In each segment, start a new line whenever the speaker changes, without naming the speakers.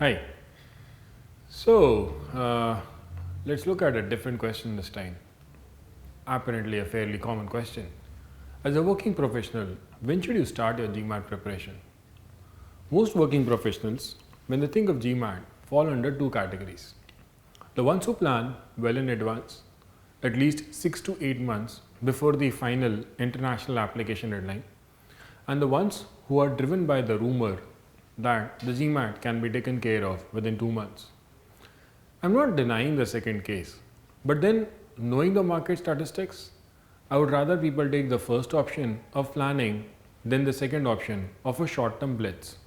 Hi. So, let's look at a different question this time. Apparently, a fairly common question. As a working professional, when should you start your GMAT preparation? Most working professionals, when they think of GMAT, fall under two categories. The ones who plan well in advance, at least 6 to 8 months before the final international application deadline, and the ones who are driven by the rumor that the GMAT can be taken care of within 2 months. I'm not denying the second case, but then knowing the market statistics, I would rather people take the first option of planning than the second option of a short-term blitz.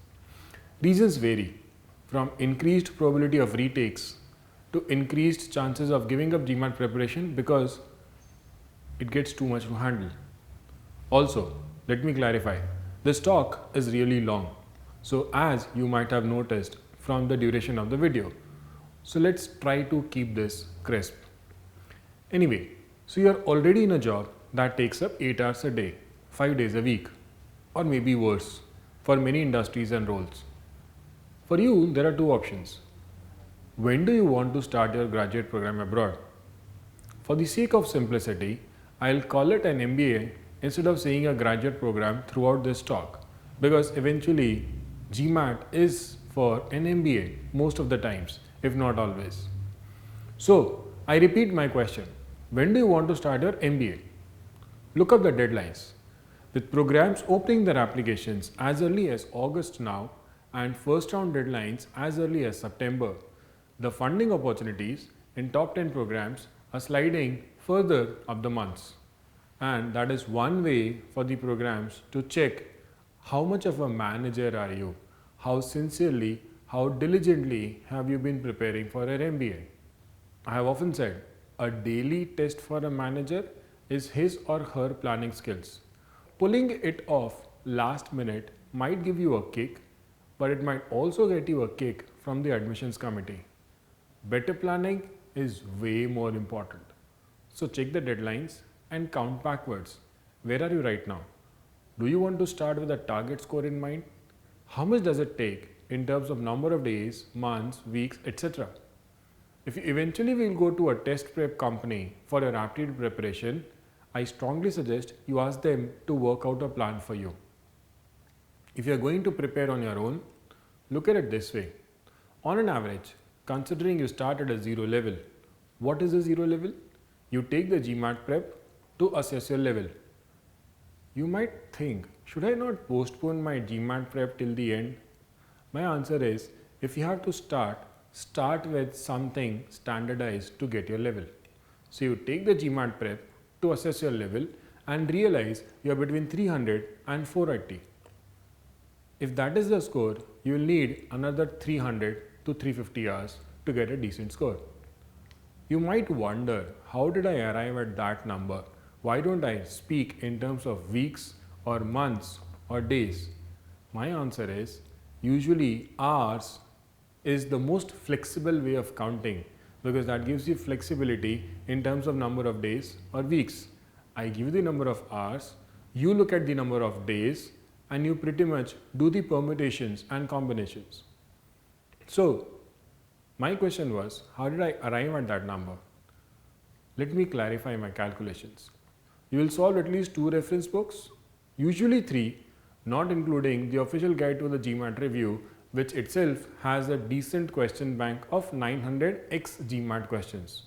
Reasons vary from increased probability of retakes to increased chances of giving up GMAT preparation because it gets too much to handle. Also, let me clarify, this talk is really long. So as you might have noticed from the duration of the video. So let's try to keep this crisp. Anyway, so you're already in a job that takes up 8 hours a day, 5 days a week, or maybe worse for many industries and roles. For you, there are two options. When do you want to start your graduate program abroad? For the sake of simplicity, I'll call it an MBA instead of saying a graduate program throughout this talk, because eventually GMAT is for an MBA most of the times, if not always. So, I repeat my question. When do you want to start your MBA? Look up the deadlines. With programs opening their applications as early as August now and first round deadlines as early as September, the funding opportunities in top 10 programs are sliding further up the months. And that is one way for the programs to check how much of a manager are you, how sincerely, how diligently have you been preparing for an MBA. I have often said a daily test for a manager is his or her planning skills. Pulling it off last minute might give you a kick, but it might also get you a kick from the admissions committee. Better planning is way more important. So check the deadlines and count backwards. Where are you right now? Do you want to start with a target score in mind? How much does it take in terms of number of days, months, weeks, etc.? If you eventually will go to a test prep company for your aptitude preparation, I strongly suggest you ask them to work out a plan for you. If you are going to prepare on your own, look at it this way. On an average, considering you start at a 0 level, what is a 0 level? You take the GMAT prep to assess your level. You might think, should I not postpone my GMAT prep till the end? My answer is, if you have to start with something standardized to get your level. So you take the GMAT prep to assess your level and realize you are between 300 and 480. If that is the score, you will need another 300 to 350 hours to get a decent score. You might wonder, how did I arrive at that number? Why don't I speak in terms of weeks or months or days? My answer is, usually hours is the most flexible way of counting because that gives you flexibility in terms of number of days or weeks. I give you the number of hours, you look at the number of days, and you pretty much do the permutations and combinations. So, my question was, how did I arrive at that number? Let me clarify my calculations. You will solve at least 2 reference books, usually 3, not including the official guide to the GMAT review, which itself has a decent question bank of 900 GMAT questions.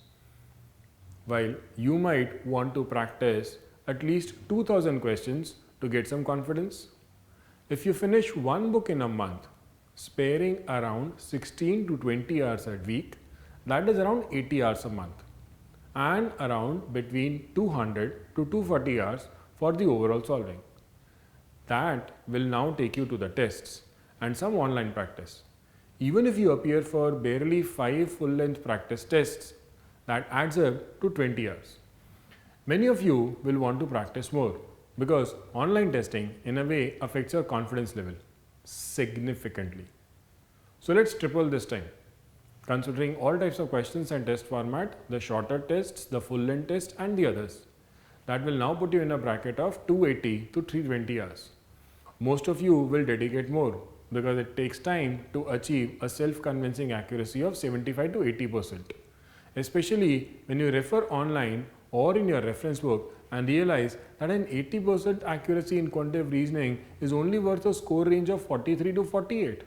While you might want to practice at least 2000 questions to get some confidence. If you finish one book in a month, sparing around 16 to 20 hours a week, that is around 80 hours a month, and around between 200 to 240 hours for the overall solving. That will now take you to the tests and some online practice. Even if you appear for barely 5 full-length practice tests, that adds up to 20 hours. Many of you will want to practice more because online testing in a way affects your confidence level significantly. So let's triple this time. Considering all types of questions and test format, the shorter tests, the full-length test and the others. That will now put you in a bracket of 280 to 320 hours. Most of you will dedicate more, because it takes time to achieve a self-convincing accuracy of 75 to 80%. Especially when you refer online or in your reference book and realize that an 80% accuracy in quantitative reasoning is only worth a score range of 43 to 48.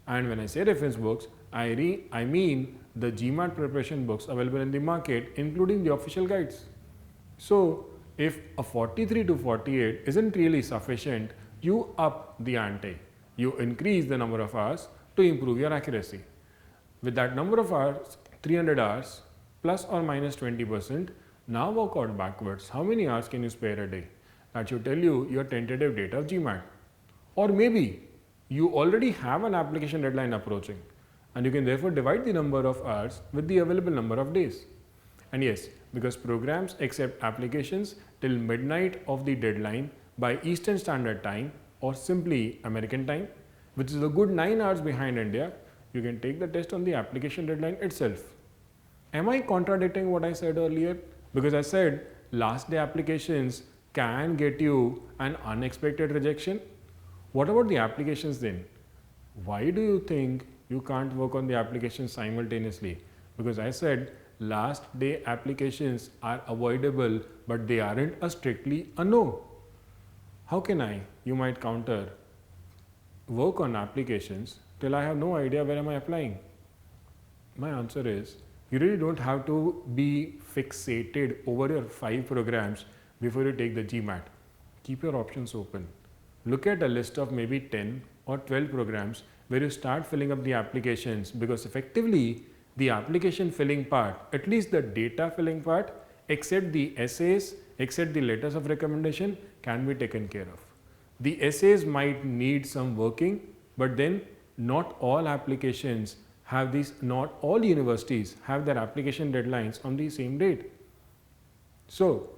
And when I say reference books, I mean the GMAT preparation books available in the market, including the official guides. So, if a 43 to 48 isn't really sufficient, you up the ante. You increase the number of hours to improve your accuracy. With that number of hours, 300 hours plus or minus 20%, now work out backwards. How many hours can you spare a day? That should tell you your tentative date of GMAT. Or maybe you already have an application deadline approaching, and you can therefore divide the number of hours with the available number of days. And yes, because programs accept applications till midnight of the deadline by Eastern Standard Time or simply American time, which is a good 9 hours behind India, you can take the test on the application deadline itself. Am I contradicting what I said earlier? Because I said last day applications can get you an unexpected rejection. What about the applications then? Why do you think you can't work on the applications simultaneously? Because I said last day applications are avoidable, but they aren't a strictly a no. How can I, you might counter, work on applications till I have no idea where am I applying? My answer is, you really don't have to be fixated over your 5 programs before you take the GMAT. Keep your options open. Look at a list of maybe 10 or 12 programs where you start filling up the applications, because effectively the application filling part, at least the data filling part, except the essays, except the letters of recommendation, can be taken care of. The essays might need some working, but then not all applications have these, not all universities have their application deadlines on the same date. So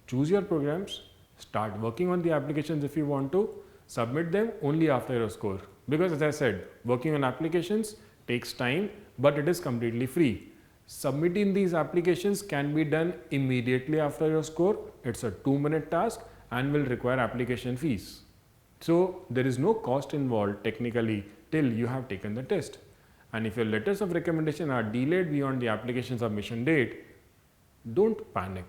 choose your programs, start working on the applications if you want to, submit them only after your score. Because as I said, working on applications takes time, but it is completely free. Submitting these applications can be done immediately after your score. It's a 2-minute task and will require application fees. So there is no cost involved technically till you have taken the test. And if your letters of recommendation are delayed beyond the application submission date, don't panic.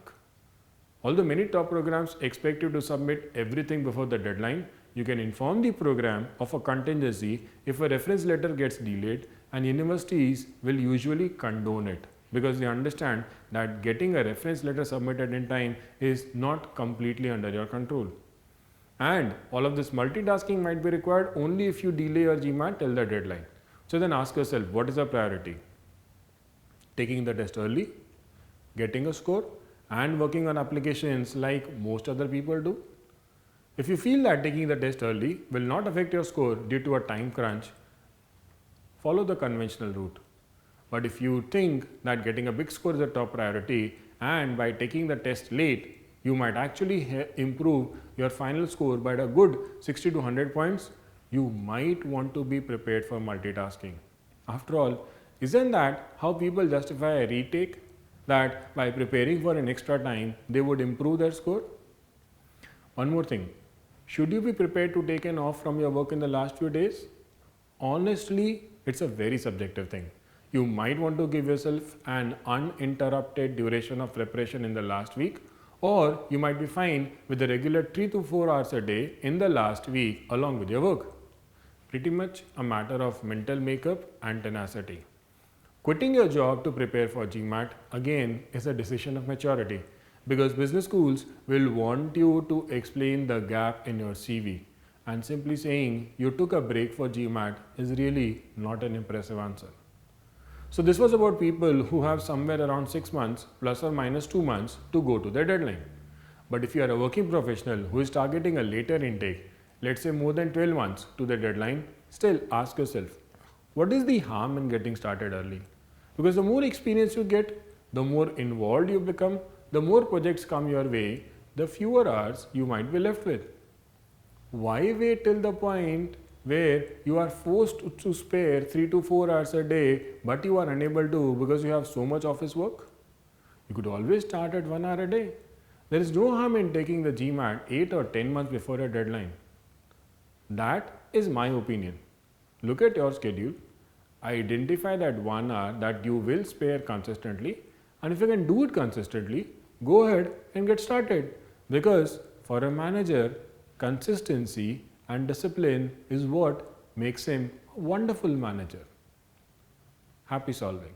Although many top programs expect you to submit everything before the deadline, you can inform the program of a contingency if a reference letter gets delayed, and universities will usually condone it because they understand that getting a reference letter submitted in time is not completely under your control. And all of this multitasking might be required only if you delay your GMAT till the deadline. So then ask yourself, what is the priority? Taking the test early, getting a score, and working on applications like most other people do? If you feel that taking the test early will not affect your score due to a time crunch, follow the conventional route. But if you think that getting a big score is a top priority, and by taking the test late, you might actually improve your final score by a good 60 to 100 points, you might want to be prepared for multitasking. After all, isn't that how people justify a retake? That by preparing for an extra time, they would improve their score? One more thing. Should you be prepared to take an off from your work in the last few days? Honestly, it's a very subjective thing. You might want to give yourself an uninterrupted duration of preparation in the last week, or you might be fine with the regular 3 to 4 hours a day in the last week along with your work. Pretty much a matter of mental makeup and tenacity. Quitting your job to prepare for GMAT again is a decision of maturity, because business schools will want you to explain the gap in your CV, and simply saying you took a break for GMAT is really not an impressive answer. So this was about people who have somewhere around 6 months plus or minus 2 months to go to their deadline. But if you are a working professional who is targeting a later intake, let's say more than 12 months to the deadline, still ask yourself, what is the harm in getting started early? Because the more experience you get, the more involved you become, the more projects come your way, the fewer hours you might be left with. Why wait till the point where you are forced to spare 3 to 4 hours a day, but you are unable to because you have so much office work? You could always start at 1 hour a day. There is no harm in taking the GMAT 8 or 10 months before your deadline. That is my opinion. Look at your schedule, identify that 1 hour that you will spare consistently, and if you can do it consistently, go ahead and get started. Because for a manager, consistency and discipline is what makes him a wonderful manager. Happy solving.